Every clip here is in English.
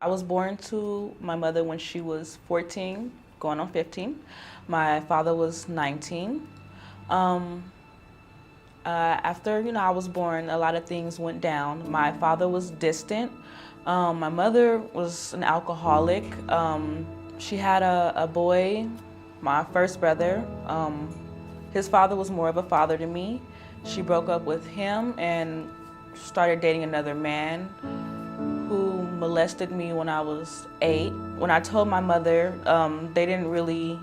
I was born to my mother when she was 14, going on 15. My father was 19. Um, After I was born, a lot of things went down. My father was distant. My mother was an alcoholic. She had a boy, my first brother. His father was more of a father to me. She broke up with him and started dating another man who molested me when I was 8. When I told my mother, they didn't really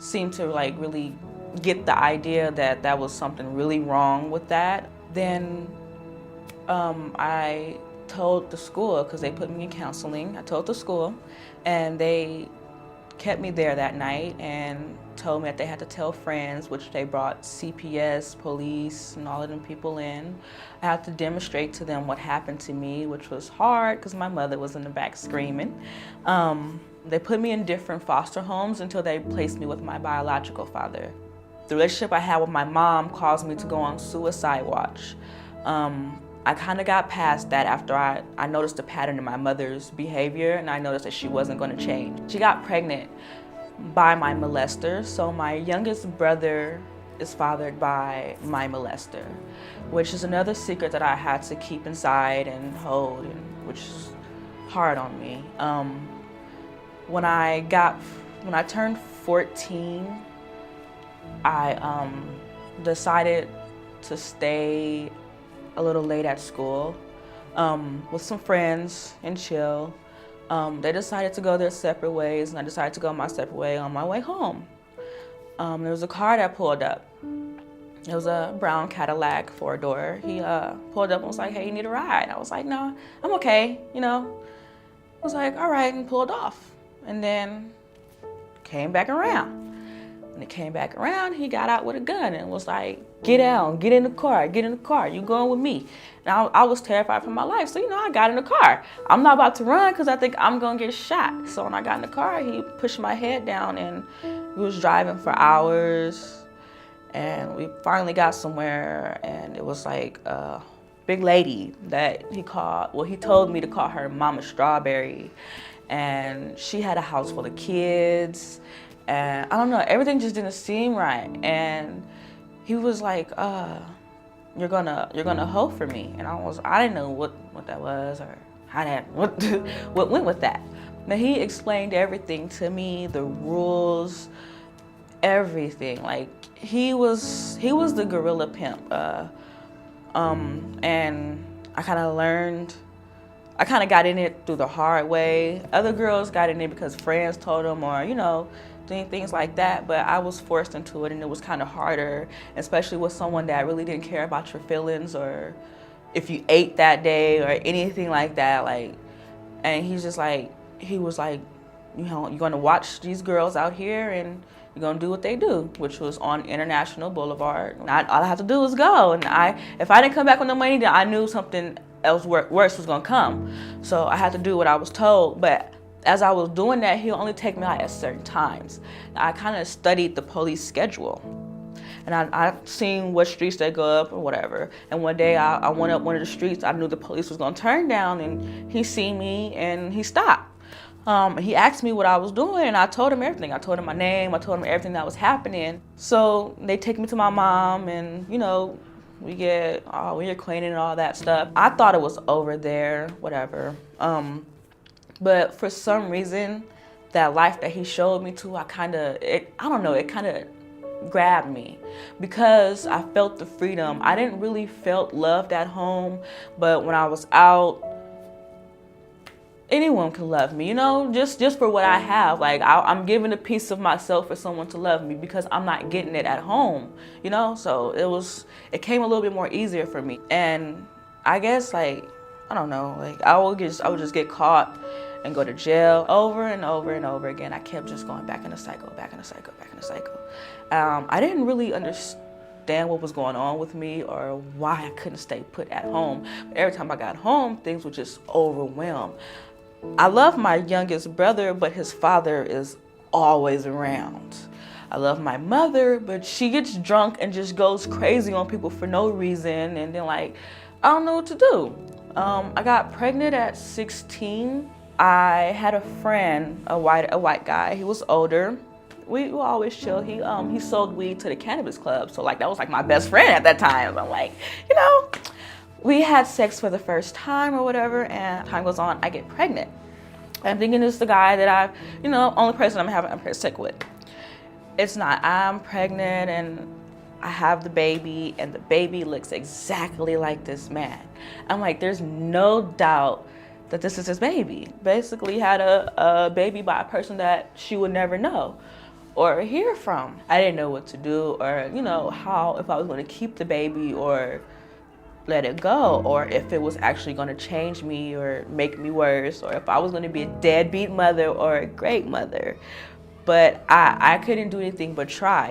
seem to really get the idea that that was something really wrong with that. Then I told the school, because they put me in counseling. I told the school, and they kept me there that night and told me that they had to tell friends, which they brought CPS, police, and all of them people in. I had to demonstrate to them what happened to me, which was hard because my mother was in the back screaming. They put me in different foster homes until they placed me with my biological father. The relationship I had with my mom caused me to go on suicide watch. I kind of got past that after I noticed a pattern in my mother's behavior, and I noticed that she wasn't going to change. She got pregnant by my molester, so my youngest brother is fathered by my molester, which is another secret that I had to keep inside and hold, and which is hard on me. When I turned 14, I decided to stay a little late at school with some friends and chill. They decided to go their separate ways, and I decided to go my separate way on my way home. There was a car that pulled up. It was a brown Cadillac, 4-door. He pulled up and was like, "Hey, you need a ride?" I was like, "No, I'm okay," I was like, "All right," and pulled off. And then came back around. When he came back around, he got out with a gun and was like, "Get out, get in the car, you going with me." And I was terrified for my life, so I got in the car. I'm not about to run because I think I'm gonna get shot. So when I got in the car, he pushed my head down and we was driving for hours. And we finally got somewhere, and it was like a big lady that he told me to call her Mama Strawberry. And she had a house full of kids. And I don't know, everything just didn't seem right. And he was like, you're gonna hope for me. And I didn't know what that was or what went with that. Now he explained everything to me, the rules, everything. Like he was the gorilla pimp. And I kind of got in it through the hard way. Other girls got in it because friends told them, or doing things like that, but I was forced into it, and it was kind of harder, especially with someone that really didn't care about your feelings or if you ate that day or anything like that. And he was like, you're gonna watch these girls out here and you're gonna do what they do, which was on International Boulevard. And all I had to do was go, and if I didn't come back with no money, then I knew something else worse was gonna come. So I had to do what I was told, but as I was doing that, he'll only take me out at certain times. I kind of studied the police schedule, and I seen what streets they go up or whatever. And one day I went up one of the streets I knew the police was gonna turn down, and he seen me and he stopped. He asked me what I was doing, and I told him everything. I told him my name, I told him everything that was happening. So they take me to my mom, and we get acquainted and all that stuff. I thought it was over there, whatever. But for some reason, that life that he showed me to, it kind of grabbed me because I felt the freedom. I didn't really felt loved at home, but when I was out, anyone can love me, just for what I have. Like I'm giving a piece of myself for someone to love me because I'm not getting it at home, So it came a little bit more easier for me. And I guess I don't know, I would just get caught and go to jail over and over and over again. I kept just going back in the cycle. I didn't really understand what was going on with me or why I couldn't stay put at home. But every time I got home, things would just overwhelm. I love my youngest brother, but his father is always around. I love my mother, but she gets drunk and just goes crazy on people for no reason, and then I don't know what to do. I got pregnant at 16 I had a friend, a white guy. He was older. We were always chill. He sold weed to the cannabis club, so like that was like my best friend at that time. I'm like, you know, we had sex for the first time or whatever, and time goes on, I get pregnant. I'm thinking it's the guy that only person I'm having sex with. It's not. I'm pregnant and I have the baby, and the baby looks exactly like this man. I'm like, there's no doubt that this is his baby. Basically had a baby by a person that she would never know or hear from. I didn't know what to do, or how, if I was going to keep the baby or let it go, or if it was actually going to change me or make me worse, or if I was going to be a deadbeat mother or a great mother. But I couldn't do anything but try,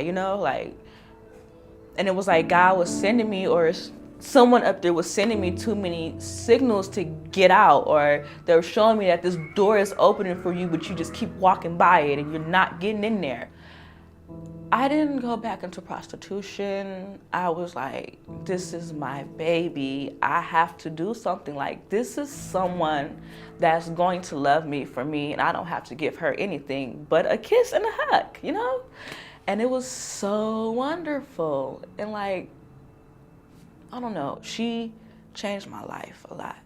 and it was like God was sending me, or someone up there was sending me too many signals to get out, or they were showing me that this door is opening for you, but you just keep walking by it and you're not getting in there. I didn't go back into prostitution. I was like, this is my baby. I have to do something. Like, this is someone that's going to love me for me, and I don't have to give her anything but a kiss and a hug, And it was so wonderful. And like, I don't know, she changed my life a lot.